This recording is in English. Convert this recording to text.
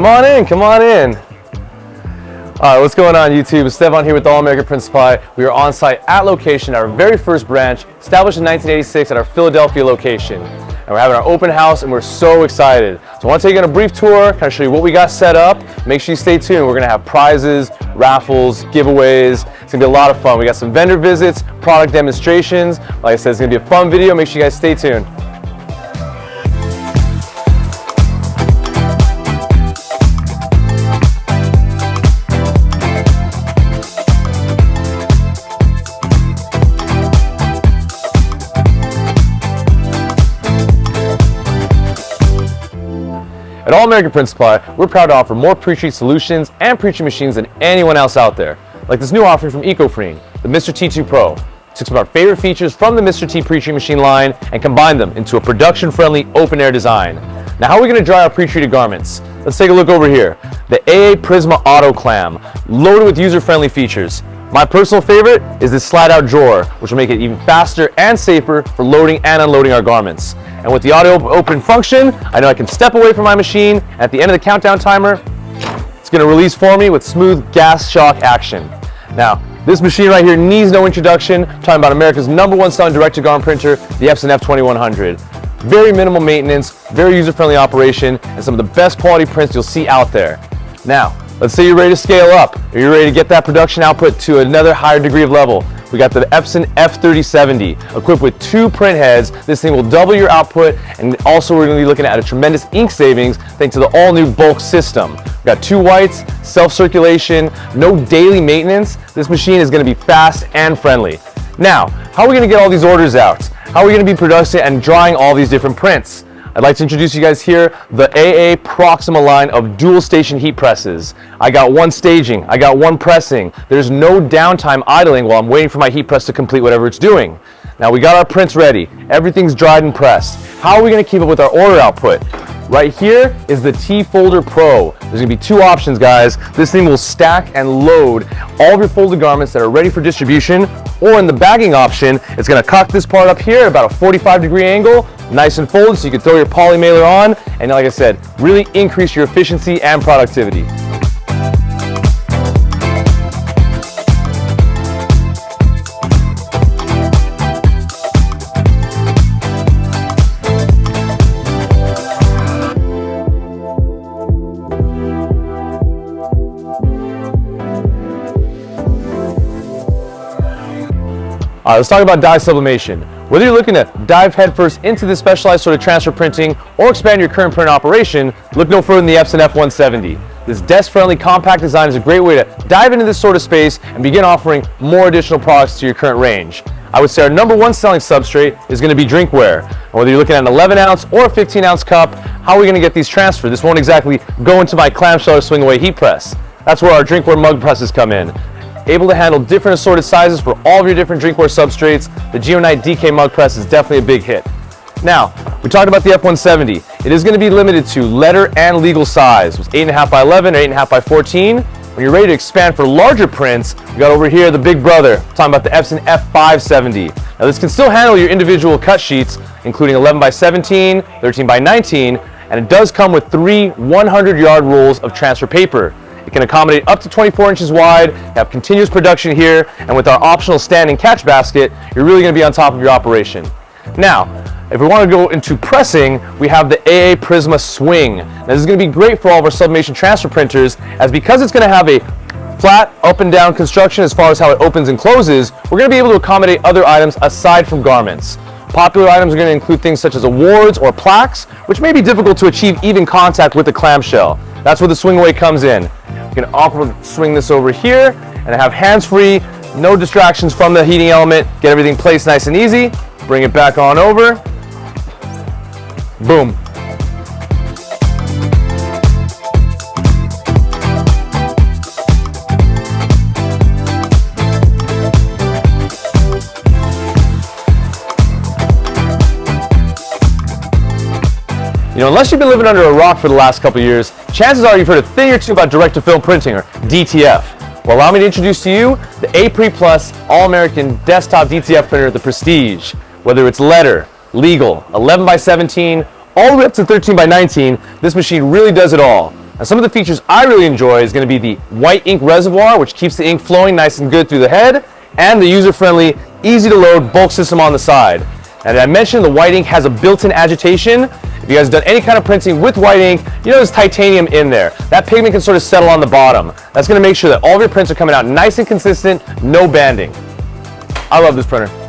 Come on in, come on in. All right, what's going on YouTube? Stefan here with All American Print Supply. We are on site at location at our very first branch, established in 1986 at our Philadelphia location. And we're having our open house and we're so excited. So I want to take you on a brief tour, kind of show you what we got set up. Make sure you stay tuned. We're going to have prizes, raffles, giveaways. It's going to be a lot of fun. We got some vendor visits, product demonstrations. Like I said, it's going to be a fun video. Make sure you guys stay tuned. At All American Print Supply, we're proud to offer more pre-treat solutions and pre-treat machines than anyone else out there. Like this new offering from EcoFree, the Mr. T2 Pro. Took some of our favorite features from the Mr. T pre-treat machine line and combined them into a production-friendly open-air design. Now, how are we going to dry our pre-treated garments? Let's take a look over here. The AA Prisma Auto Clam, loaded with user-friendly features. My personal favorite is this slide-out drawer, which will make it even faster and safer for loading and unloading our garments. And with the auto open function, I know I can step away from my machine. At the end of the countdown timer, it's going to release for me with smooth gas shock action. Now, this machine right here needs no introduction. I'm talking about America's #1 selling direct-to-garment printer, the Epson F2100. Very minimal maintenance, very user-friendly operation, and some of the best quality prints you'll see out there. Now, let's say you're ready to scale up, or you're ready to get that production output to another higher degree of level. We got the Epson F3070, equipped with 2 print heads. This thing will double your output, and also we're going to be looking at a tremendous ink savings thanks to the all-new bulk system. We've got 2 whites, self-circulation, no daily maintenance. This machine is going to be fast and friendly. Now, how are we going to get all these orders out? How are we going to be producing and drying all these different prints? I'd like to introduce you guys here the AA Proxima line of dual station heat presses. I got 1 staging, I got 1 pressing. There's no downtime idling while I'm waiting for my heat press to complete whatever it's doing. Now we got our prints ready. Everything's dried and pressed. How are we going to keep up with our order output? Right here is the T-Folder Pro. There's going to be 2 options, guys. This thing will stack and load all of your folded garments that are ready for distribution, or in the bagging option, it's going to cock this part up here at about a 45-degree angle, nice and folded so you can throw your poly mailer on, and like I said, really increase your efficiency and productivity. All right, let's talk about dye sublimation. Whether you're looking to dive headfirst into this specialized sort of transfer printing or expand your current print operation, look no further than the Epson F170. This desk-friendly compact design is a great way to dive into this sort of space and begin offering more additional products to your current range. I would say our #1 selling substrate is going to be drinkware. And whether you're looking at an 11-ounce or a 15-ounce cup, how are we going to get these transferred? This won't exactly go into my clamshell or swing-away heat press. That's where our drinkware mug presses come in. Able to handle different assorted sizes for all of your different drinkware substrates, the Geonite DK mug press is definitely a big hit. Now, we talked about the F170. It is going to be limited to letter and legal size. It's 8.5 by 11 or 8.5 by 14. When you're ready to expand for larger prints, we got over here the big brother. I'm talking about the Epson F570. Now this can still handle your individual cut sheets, including 11 by 17, 13 by 19, and it does come with 3 100-yard rolls of transfer paper. It can accommodate up to 24 inches wide, have continuous production here, and with our optional standing catch basket, you're really going to be on top of your operation. Now, if we want to go into pressing, we have the AA Prisma Swing. Now this is going to be great for all of our sublimation transfer printers, as because it's going to have a flat up and down construction as far as how it opens and closes, we're going to be able to accommodate other items aside from garments. Popular items are going to include things such as awards or plaques, which may be difficult to achieve even contact with the clamshell. That's where the swing away comes in. You can awkwardly swing this over here and have hands-free, no distractions from the heating element, get everything placed nice and easy, bring it back on over, boom. You know, unless you've been living under a rock for the last couple of years, chances are you've heard a thing or two about direct-to-film printing, or DTF. Well, allow me to introduce to you the A-Pre Plus All-American Desktop DTF printer, the Prestige. Whether it's letter, legal, 11 by 17, all the way up to 13 by 19, this machine really does it all. Now, some of the features I really enjoy is going to be the white ink reservoir, which keeps the ink flowing nice and good through the head, and the user-friendly, easy-to-load bulk system on the side. And I mentioned the white ink has a built-in agitation. If you guys have done any kind of printing with white ink, you know there's titanium in there. That pigment can sort of settle on the bottom. That's going to make sure that all of your prints are coming out nice and consistent, no banding. I love this printer.